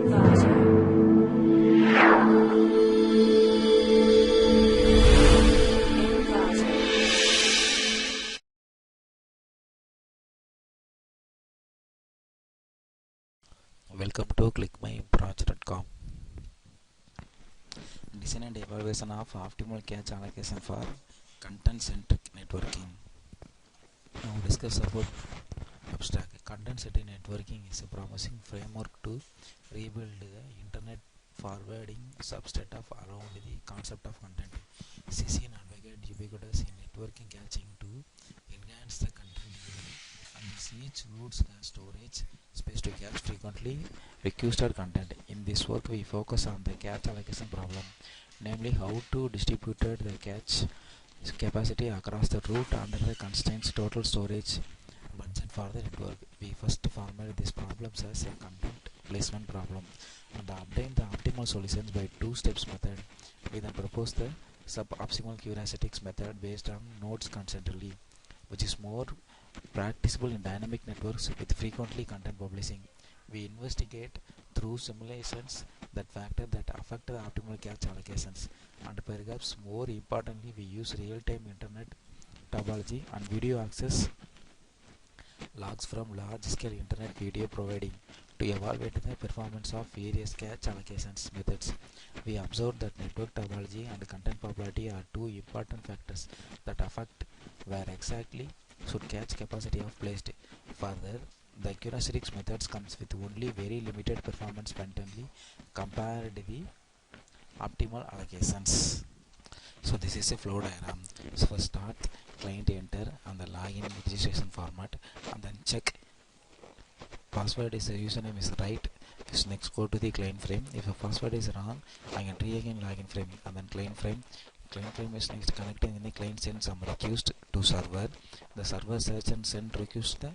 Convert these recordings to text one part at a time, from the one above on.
Welcome to ClickMyProject.com. Design and evaluation of optimal cache allocation for content-centric networking. Now discuss about abstract. Content-centric networking is a promising framework to rebuild the internet forwarding subset of around the concept of content. CC and advocate ubiquitous in networking caching to enhance the content delivery, and this each routes the storage space to cache frequently requested content. In this work, we focus on the cache allocation problem, namely how to distribute the cache capacity across the route under the constraints total storage budget for the network. We first formulate these problems as a content placement problem and obtain the optimal solutions by two steps method. We then propose the suboptimal heuristics method based on nodes constantly, which is more practicable in dynamic networks with frequently content publishing. We investigate through simulations that factor that affect the optimal cache allocations, and perhaps more importantly, we use real-time internet topology and video access logs from large-scale internet video providing to evaluate the performance of various cache allocations methods. We observe that network topology and content popularity are two important factors that affect where exactly should cache capacity of placed. Further, the heuristics methods comes with only very limited performance penalty compared to the optimal allocations. So this is a flow diagram. So first start, client enter and the login registration format, and then check password is username is right. Just next go to the client frame. If a password is wrong, I can try again login frame, and then client frame. Client frame is next connecting in the client send some request to server. The server search and send request the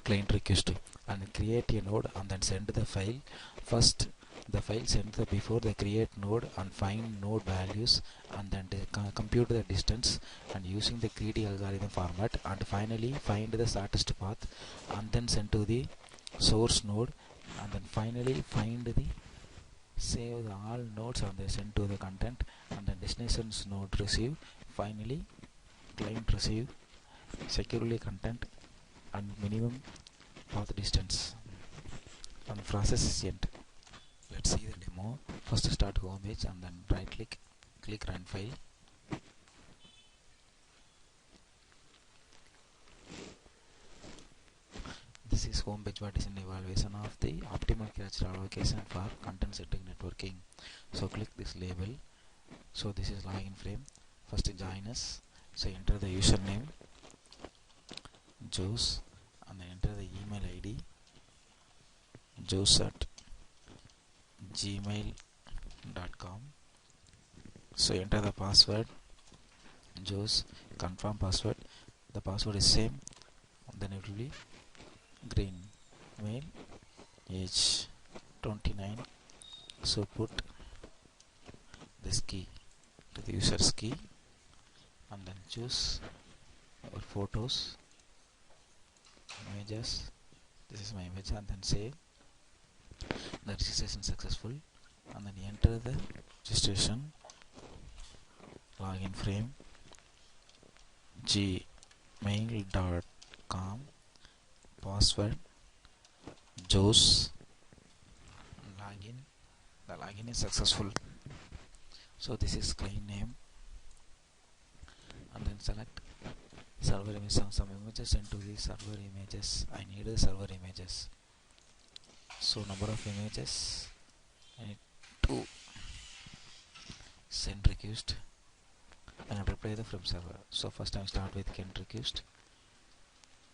client request and create a node and then send the file. First the file send the before the create node and find node values, and then compute the distance and using the greedy algorithm format, and finally find the shortest path and then send to the source node, and then finally find the save the all nodes and then send to the content, and then destinations node receive, finally client receive securely content and minimum path distance, and process is end. Let's see the demo. First start home page and then right click run file. This is home page. What is an evaluation of the optimal cache allocation for content-centric networking. So click this label. So this is login frame. First join us. So enter the username Jose and then enter the email ID jose@gmail.com. So enter the password Jose, confirm password. The password is same, then it will be green, male, age 29. So put this key to the user's key and then choose our photos, images. This is my image, and then save. The registration successful, and then enter the registration login frame gmail.com, password Jose, login. The login is successful. So this is client name, and then select server image. Some images sent to the server images. I need the server images. So number of images, I need to send request and reply the from server. So first I start with get request,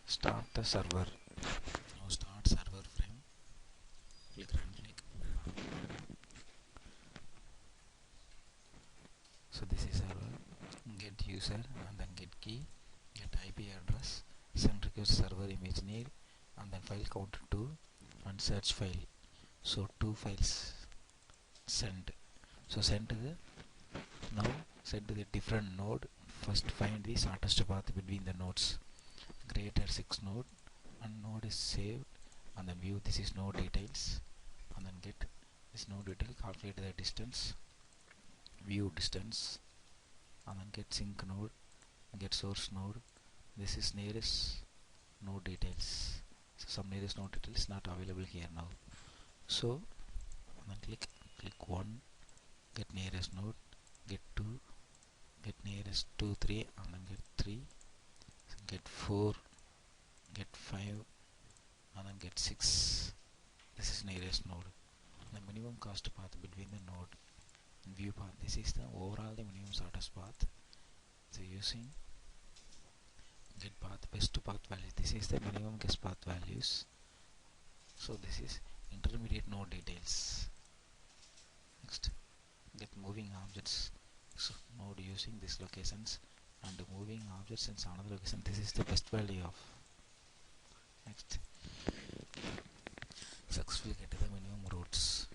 start the server. Now start server frame, click run click. So this is server, get user and then get key, get IP address, send request server image need, and then file count 2 and search file. So 2 files send. So send to the now send to the different node. First find the shortest path between the nodes. Created 6 node and node is saved, and then view this is node details. and then get this node detail, calculate the distance, view distance, and then get sync node, get source node. This is nearest node details. So some nearest node detail is not available here now. So and then click 1, get nearest node, get 2, get nearest 2, 3, and then get 3, get 4, get 5, and then get 6. This is nearest node. The minimum cost path between the node and view path. This is the overall the minimum shortest path. So using get path best path value. This is the minimum guess path values. So this is intermediate node details. Next, get moving objects. So node using these locations and moving objects in another location. This is the best value of. Next, successfully get the minimum routes.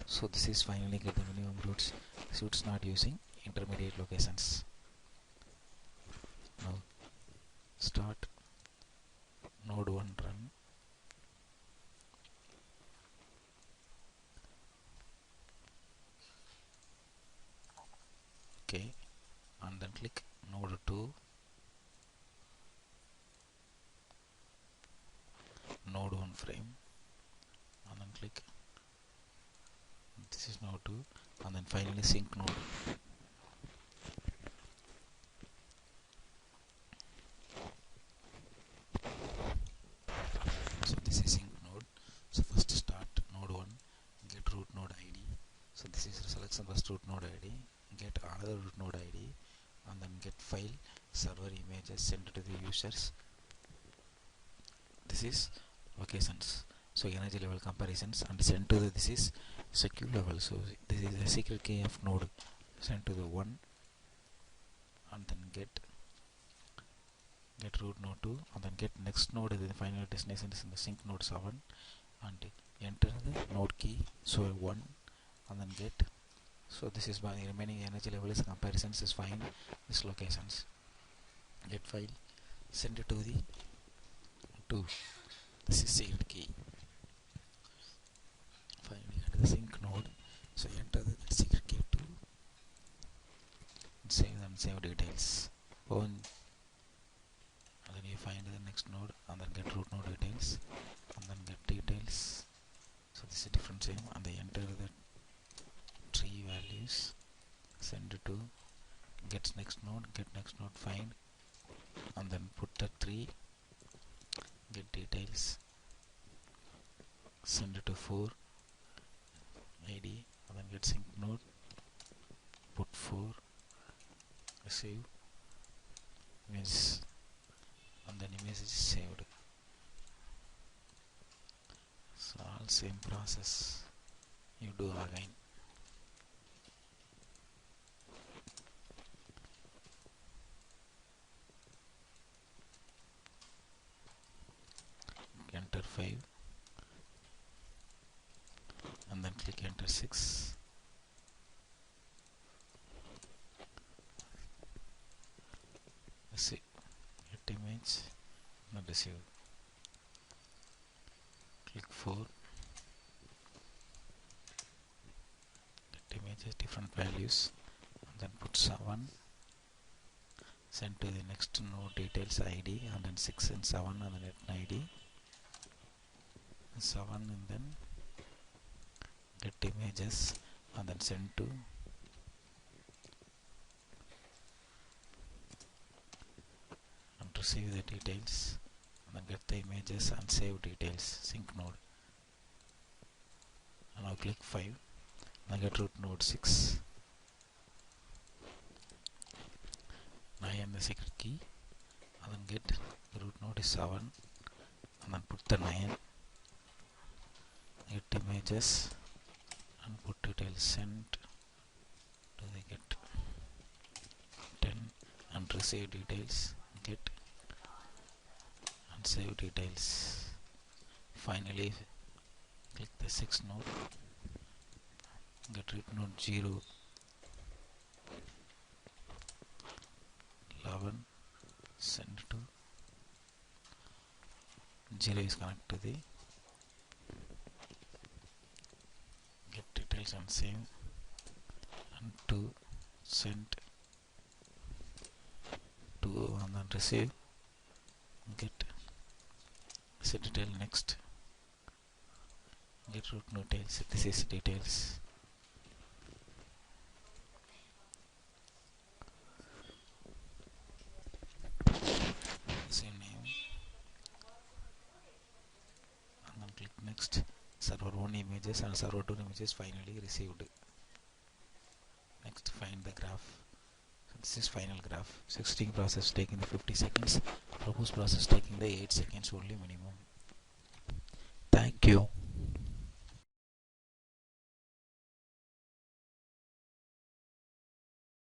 So this is finally get the minimum routes. So it's not using intermediate locations. Now start node 1 run. Okay, and then click node 2, node 1 frame, and then click this is node 2, and then finally sync node. So this is sync node. So first start node 1, get root node ID. So this is selection first root node ID, get another root node ID, and then get file server images sent to the users. This is locations. So energy level comparisons, and sent to the this is secure level. So this is the secret key of node sent to the 1, and then get root node 2, and then get next node. The final destination is in the sync node 7, and enter the node key. So 1, and then get. So this is by the remaining energy level is comparisons is fine. This locations. Get file, send it to the 2. This is secret key. Finally enter the sync node. So enter the secret key 2. Save details. And then you find the next node, and then get root node details, and then get details. So this is different same, and they enter the tree values, send it to get next node, find, and then put the 3, get details, send it to 4 ID, and then get sync node, put 4, receive image, and then image is saved. So all same process you do again. Enter 5, and then click enter 6. Receive, get image, not receive. Click 4, get images different values, and then put 7, send to the next node details ID, and then 6 and 7, and then net ID 7, and then get images, and then send to and receive the details, and then get the images and save details, sync node. And now click 5, now get root node 6. Now I am the secret key, and then get the root node is 7, and then put the 9, get images, and put details, send to the get 10, and receive details, get and save details. Finally click the 6 node, get root node 0, 11, send to 0 is connected to the details and save, and to send to, and then receive, get set detail, next, get root details, this is details, same name, and then click next. Server 1 images and server 2 images finally received. Next, find the graph. So this is final graph. Existing process taking the 50 seconds, proposed process taking the 8 seconds only minimum. Thank you.